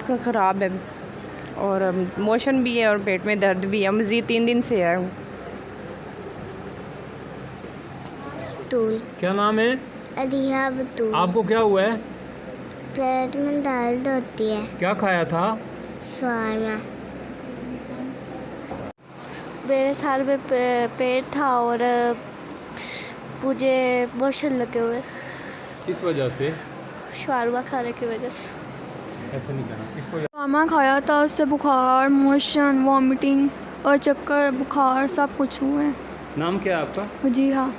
का ख़राब है और मोशन भी है और पेट में दर्द भी है। मज़ीद 3 दिन से है। बतूल। क्या नाम है? अदिया बतूल। आपको क्या हुआ है? पेट में दर्द होती है। क्या खाया था? शवारमा। मेरे सर में पेट था और मुझे मोशन लगे हुए। किस वजह से? शवारमा खाने की वजह से। ऐसे नहीं करना इसको। शवारमा खाया था, उससे बुखार, मोशन, वॉमिटिंग और चक्कर, बुखार सब कुछ हुए। नाम क्या है आपका? जी हाँ।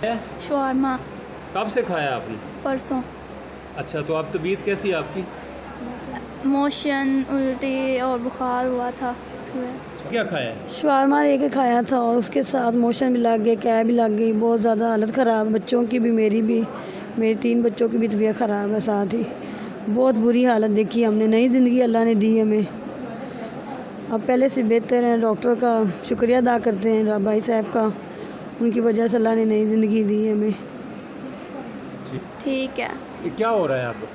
शवारमा कब से खाया आपने? परसों। अच्छा, तो आप तबीयत कैसी है आपकी? मोशन, उल्टी और बुखार हुआ था उसकी वजह से। क्या खाया? शवारमा लेके खाया था और उसके साथ मोशन भी लग गए, कै भी लग गई। बहुत ज़्यादा हालत ख़राब, बच्चों की भी, मेरी भी, मेरी 3 बच्चों की भी तबीयत ख़राब है। साथ ही बहुत बुरी हालत देखी हमने। नई ज़िंदगी अल्लाह ने दी हमें, अब पहले से बेहतर हैं। डॉक्टर का शुक्रिया अदा करते हैं, भाई साहब का, उनकी वजह से अल्लाह ने नई ज़िंदगी दी हमें। ठीक है। ये क्या हो रहा है आपको?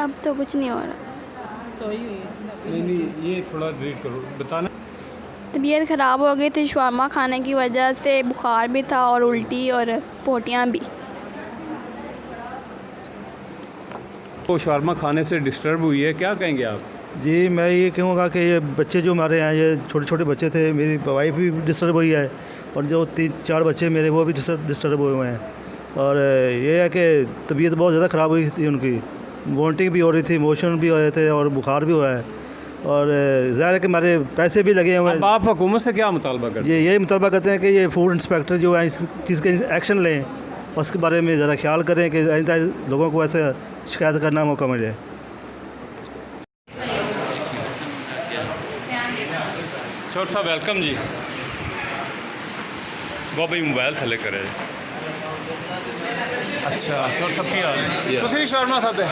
अब तो कुछ नहीं हो रहा। सोई हुई है। नहीं, ये थोड़ा रीड करो, बताना। तबीयत ख़राब हो गई थी शवारमा खाने की वजह से। बुखार भी था और उल्टी और पोटियाँ भी। तो शवारमा खाने से डिस्टर्ब हुई है, क्या कहेंगे आप? जी, मैं ये कहूँगा कि ये बच्चे जो हमारे हैं, ये छोटे छोटे बच्चे थे। मेरी वाइफ भी डिस्टर्ब हुई है और जो 3-4 बच्चे मेरे, वो भी डिस्टर्ब हुए हैं। और ये है कि तबीयत बहुत ज़्यादा ख़राब हुई थी उनकी। वॉमिटिंग भी हो रही थी, मोशन भी हो रहे थे और बुखार भी हुआ है। और ज़ाहिर है कि हमारे पैसे भी लगे हुए हैं। आप हुकूमत से क्या मुतालबा करते हैं? यही मुतालबा करते हैं कि ये फूड इंस्पेक्टर जो है इस चीज़ के एक्शन लें, उसके बारे में ज़रा ख्याल करें कि आइंदा लोगों को ऐसे शिकायत करना मौका मिले। चौर साहब वेलकम जी। बाबा जी मोबाइल थले करे। अच्छा, चौर साहब की हाल है? तुसीं शवारमा खाते?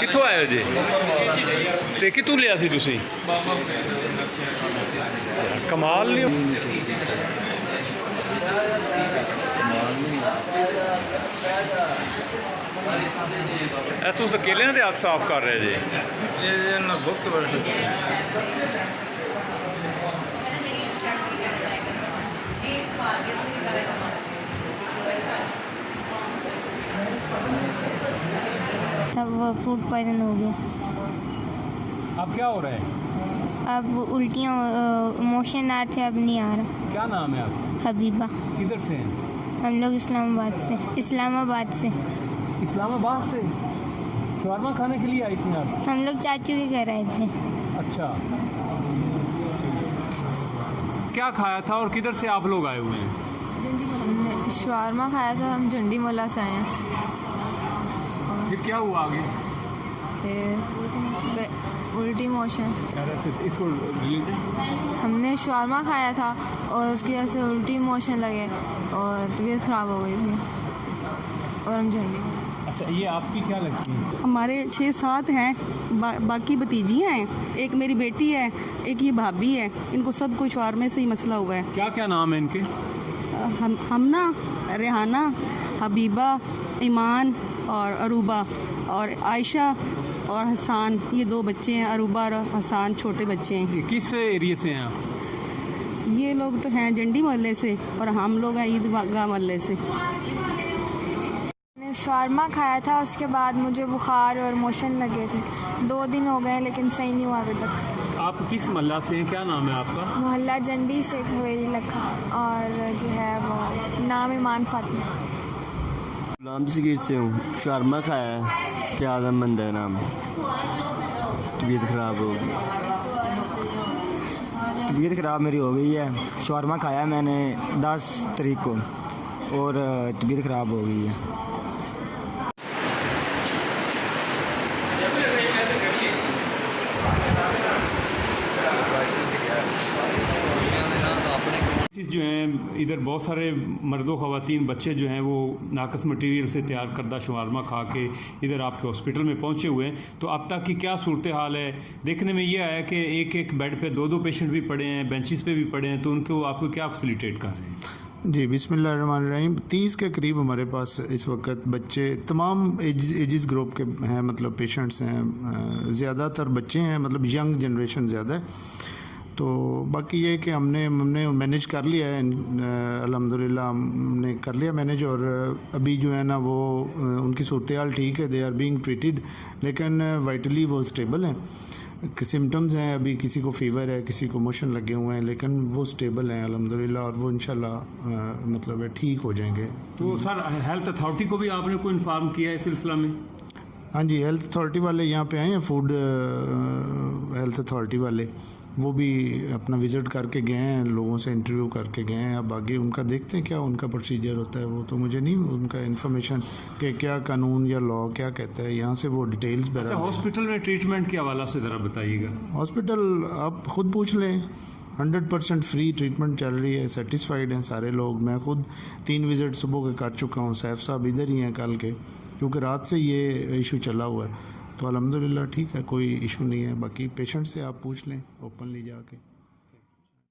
कित्थों आए हो जी? ते कित्थों लिया सी तुसीं? कमाल नहीं। तुस अकेले दे हाथ साफ कर रहे जी? तब वो फूड पॉइजन हो गया। अब क्या हो रहा है? अब उल्टियाँ, मोशन आ थे, अब नहीं आ रहा। क्या नाम है आपका? हबीबा। किधर से हैं? हम लोग इस्लामाबाद से। इस्लामाबाद से। इस्लामाबाद से शवारमा खाने के लिए आई थी आप? हम लोग चाचू के घर आए थे। अच्छा, क्या खाया था और किधर से आप लोग आए हुए हैं? हमने शवारमा खाया था, हम झंडी मोला से आए हैं। फिर क्या हुआ आगे? फिर उल्टी मोशन। इसको हमने शवारमा खाया था और उसकी वजह से उल्टी मोशन लगे और तबीयत ख़राब हो गई थी और हम झंडी। अच्छा, ये आपकी क्या लगती है? हमारे 6-7 हैं, बाकी भतीजियाँ हैं, एक मेरी बेटी है, एक ये भाभी है। इनको सब कुछ शवारमे से ही मसला हुआ है। क्या क्या नाम है इनके? हमना, रेहाना, हबीबा, ईमान और अरूबा, और आयशा और हसान, ये 2 बच्चे हैं। अरूबा और हसान छोटे बच्चे हैं। ये किस एरिया से हैं आप? ये लोग तो हैं जंडी मोहल्ले से और हम लोग हैं ईदगाह मोहल्ले से। मैंने शवारमा खाया था, उसके बाद मुझे बुखार और मोशन लगे थे। 2 दिन हो गए लेकिन सही नहीं हुआ अभी तक। आप किस मोहल्ला से हैं? क्या नाम है आपका? मोहल्ला जंडी से, हवेली लखा, और जो है वो नाम ईमान फातिमा। गुलाम जगीर से हूँ। शवारमा खाया है, फ़याज़ अहमद है नाम। तबीयत ख़राब हो गई। तबीयत ख़राब मेरी हो गई है। शवारमा खाया मैंने 10 तारीख को और तबीयत ख़राब हो गई है। जो हैं इधर बहुत सारे मर्दों ख़वातीन बच्चे जो हैं वो नाकस मटेरियल से तैयार करदा शवारमा खा के इधर आपके हॉस्पिटल में पहुंचे हुए हैं। तो अब तक की क्या सूरत हाल है? देखने में ये आया कि एक बेड पे 2 पेशेंट भी पड़े हैं, बेंचेस पे भी पड़े हैं, तो उनको आपको क्या फैसिलिटेट कर रहे हैं? जी बिस्मिल्लाहिर्रहमानिर्रहीम। 30 के करीब हमारे पास इस वक्त बच्चे तमाम एजिस ग्रुप के हैं, मतलब पेशेंट्स हैं। ज़्यादातर बच्चे हैं, मतलब यंग जनरेशन ज़्यादा है। तो बाकी ये कि हमने मैनेज कर लिया है, अल्हम्दुलिल्लाह हमने कर लिया मैनेज। और अभी जो है ना वो उनकी सूरत हाल ठीक है, दे आर बीइंग ट्रीटेड, लेकिन वाइटली वो स्टेबल हैं। सिम्टम्स हैं, अभी किसी को फ़ीवर है, किसी को मोशन लगे हुए हैं, लेकिन वो स्टेबल हैं अल्हम्दुलिल्लाह, और वो इंशाल्लाह मतलब ठीक हो जाएंगे। तो सर हेल्थ अथॉरिटी को भी आपने कोई इन्फॉर्म किया है इस सिलसिला में? हाँ जी, हेल्थ अथॉरिटी वाले यहाँ पे आए हैं, फूड हेल्थ अथॉरिटी वाले, वो भी अपना विज़िट करके गए हैं, लोगों से इंटरव्यू करके गए हैं। अब आगे उनका देखते हैं क्या उनका प्रोसीजर होता है, वो तो मुझे नहीं उनका इन्फॉर्मेशन कि क्या कानून या लॉ क्या कहता है, यहाँ से वो डिटेल्स अच्छा, हॉस्पिटल में ट्रीटमेंट के हवाला से ज़रा बताइएगा। हॉस्पिटल आप ख़ुद पूछ लें, 100% फ्री ट्रीटमेंट चल रही है, सेटिस्फाइड हैं सारे लोग। मैं ख़ुद 3 विज़िट सुबह के कर चुका हूँ, सैफ साहब इधर ही हैं कल के, क्योंकि रात से ये इशू चला हुआ है। तो अल्हम्दुलिल्लाह ठीक है, कोई इशू नहीं है। बाकी पेशेंट से आप पूछ लें ओपनली जाके।